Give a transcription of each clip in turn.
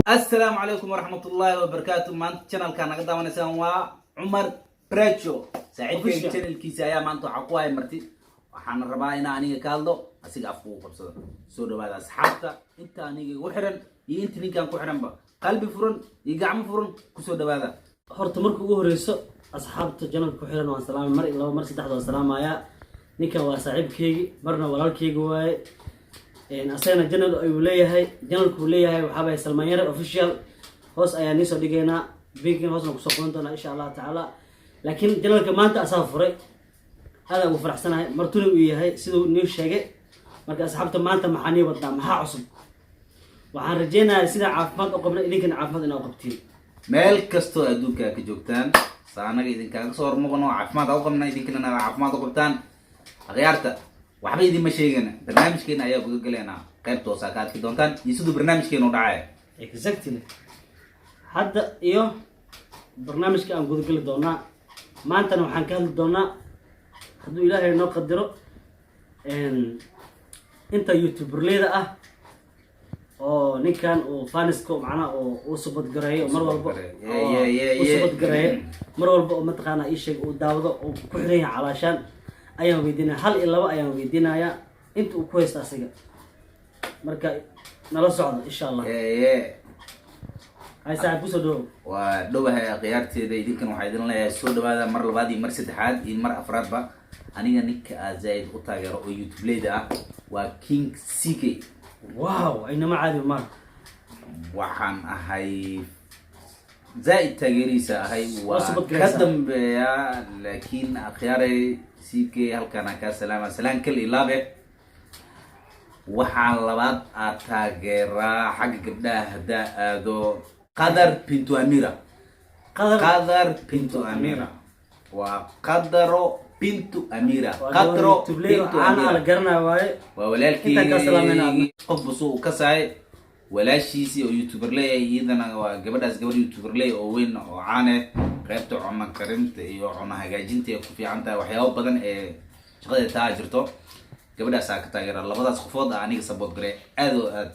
السلام عليكم ورحمة الله وبركاته. ما أنت channel كان قدام أنا سوا عمر بريتشو سعيد في channel كيسايا ما أنتو عقواي مرتي وحنا ربعنا أني كالدو أسيق أفوق بصدق سود بعد أصحابته أنت أني وحرن أنت ني كان كحرن بقى قلبي فرن يقعم فرن كسود بعد horta markuu ugu horeyso asxaabta janalka ku xiran waan salaamay mar ilaa mar saddex waan salaamaya ninka waa saaxiibkeygi marna walaalkeygi waaye asagana janal ayuu leeyahay janalku leeyahay waxa bay Salman Yare official hoos ayaa ni soo dhigeynaa biigin hoosna ku soo qoran doona insha Allah taala laakiin janalka maanta asaa furay hada uu faraxsanahay martuna uu yahay sidoo uu sheegay marka asxaabta maanta maxaa ni wadaa maxaa cusub waxaan rajeynayaa sida caafimaad u qabna idinkan caafimaad inaa qabtiin meel kastoo adduunka ka joogtaan saanaga idinkaga soo hormuqno caafimaad u qabna idinkana caafimaad u qabtaan akhyaarta waxba idin ma sheegana barnaamijkeena ayaa guda galeena qayb toosa ka adki doontaan iyo sidoo barnaamijkeena u dhacay exactly hadda iyo barnaamijka aan guda gali doonaa maantana waxaan ka hadli doonaa hadduu ilaahay noo qadaro inta youtuberleyda ah oo ninkan uu fanisko macnaha oo subad gareeyo mar walba subad gareeyo mar walba oo mataqaana ii sheeg uu daawado oo ku xiran yahay calaashaan ayaan weydiinaya hal iyo laba ayaan weydiinaya inta uu ku haysto asiga marka nala socdo insha Allah ay saaxiib ku soo dhaw waa dhawahay akhyaarteeda idinkan waxaa idin leeyahay soo dhawaada mar labaad iyo mar saddexaad iyo mar afraadba aniga ninka azaid u taageero oo youtubeleyda ah waa King CK واو أينما عادي ما waxaan ahay zaid taageeriisa ahay waa ka dambeeya laakiin akhyaaray CK halkan ka salaama salaan kal ilaabe waxaan labaad taageeraa xagga gabdhaha hada aado qadar bintu amira qadar bintu amira waa qadaro bintu amira qadro bintu amira أنا قرنا واي walaalkii qof busuu ka saay walaashiisi oo youtuber leeyahay iyadana waa gabadhaas gabadh youtuber leeyahay oo weyn oo caan ah qaybta cunno karinta iyo cunno hagaajinta ee ku fiican tahay waxyaabo badan ee shaqada taa jirto gabadhaas ka taageera labadaas qofood aniga support garay aad oo aad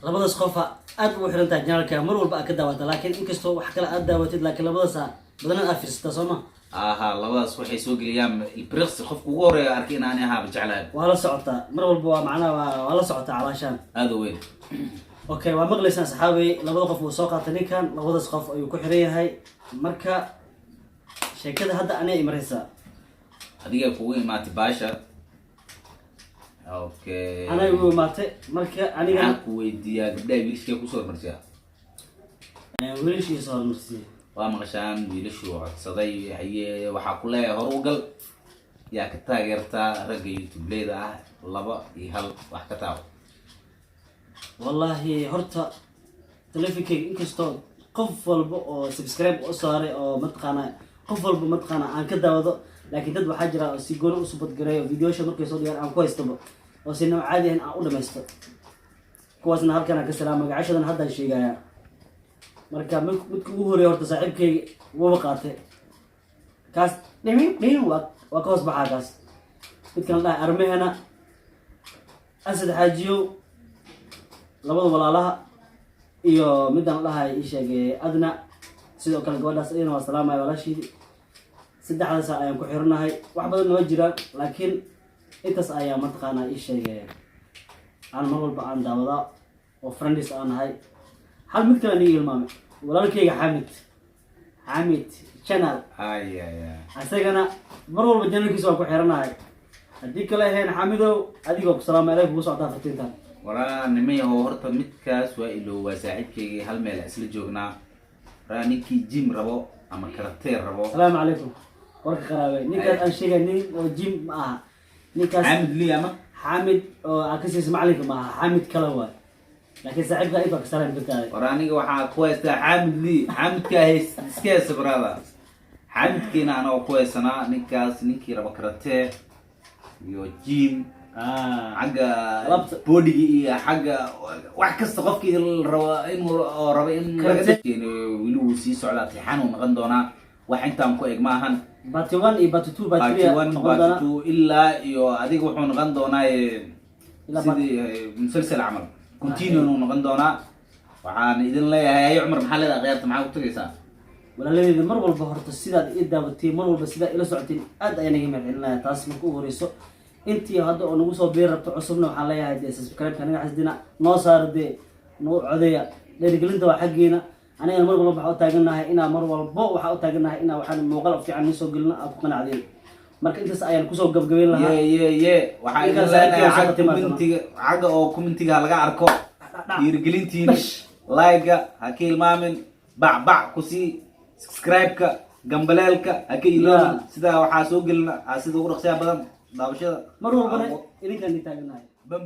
labadaas qof aad u xiran tahay janalka mar walba ka daawata laakiin inkastoo wax kale aad daawatid laakiin labadaas badan aad fiirsata Soomaa aha labadaas waxay soo galiyaan ilbriqs qofku ugu horeeyo arkay in aan ahaa jeclahay wala socota mar walba waa macnaha wala socota calaashaan aad weyn okay waa maqlaysan saxaabi labada qof oo soo qaatay ninkan labadaas qof ayuu ku xiran yahay marka sheekada hadda anay imaraysa adiga kugu imaatay baasha okay anay ugu imaatay marka aniga ku weydiiyaa gabdhaha wiilashka ku soo marsiya wiilashii soo marsiya waa maqashaan wiilashu codsaday haye waxa ku leeyahay hor u gal yaa ka taageerta ragga youtubeleyda ah laba iyo hal wax ka taabo wallahi horta telefinkeyga inkastoo qof walba oo subscribe u saaray oo mataqaana qof walba mataqaana aan ka daawado laakiin dad waxaa jira oo si gooni u subad gareeyo videosha markay soo dhigaan aan ku haystaba oo si nooc caadi ah aan u dhameysto kuwaasna halkan aan ka salaamo magacashadan hadda sheegaya marka midka ugu horeeyo horta saaxiibkeyga wuu qaatay kaas dhimin waa ka hoos baxaa kaas midkan la dhahay armeena asad xaajiyo labada walaalaha iyo middan la dhahay ii sheegay adna sidoo kale gabadhaas iyana waa salaamaya walaashiidi saddexdaas ayaan ku xiranahay wax badan ma jiraan laakiin intaas ayaa mataqaana ii sheegay aan mar walba aan daawadaa oo friends aan nahay hal mid kale niga ilmaame walaalkeyga Xamid channel asagana mar walba janalkiisa waan ku xiranahay haddii kale ahayn Xamidow adigoo ku salaam alaykum ku socdaa fatinta waraa nimay horta midkaas waa ilo waa saaxiibkeyga hal meel isla joognaa ninkii jim rabo ama karakteer rabo salaam alaykum warka qaraabay ninkaas aan sheegay nin oo jim ma aha ninkaas Xamid li ama Xamid oo akasiis macalinka ma aha Xamid kala waay laakiin saaxiibka ay baa kasaraan birtaay aniga waxaa ku haystaa Xamid li Xamidka iska sabrada Xamidkiina ana ku haysanaa ninkaas ninkii rabo karakteer iyo jim xagga boodigi iyo xagga wax kasta qofkii rabo in laga dadkeeno wili uu sii socdaa tixaan uu noqon doonaa wax intaan ku eg maahan bati 1 iyo bati 2 bati 2 ilaa iyo adiga wuxuu noqon doonaa sidii musalsal camal continue inuu noqon doonaa waxaan idin leeyahay Cumar maxaa leedahay qiyaarta maxaa ku tagaysaa walaaleyda mar walba horta sidaad ii daawatiin mar walba sidaa ila socotiin aad ayaan iga mahadcelinayaa taas marka ugu horeyso intii hadda oo nagu soo biir rabto cusubna waxaan leeyahay dee subscribe-ka aniga xasdina noo saar dee noo codeeya dhiirigelinta waa xaggeena anigana mar walba waxaa u taaganahay inaa mar walbo waxaa u taaganahay inaa waxaan muuqaal fiican nii soo gelino aad ku qanacdeen marka intaas ayaan kusoo gabgabeyn lahaa waxaa idin leeyahay xagga oo commentiga laga arko dhiirigelintiina like-ga ha ka ilmaamin bac ku sii subscribe-ka gambaleelka ha ka ilaamin sidaa waxaa soo gelina sida ugu dhaqsiyaha badan daawashada mar walbana idinkaan taaganahay bam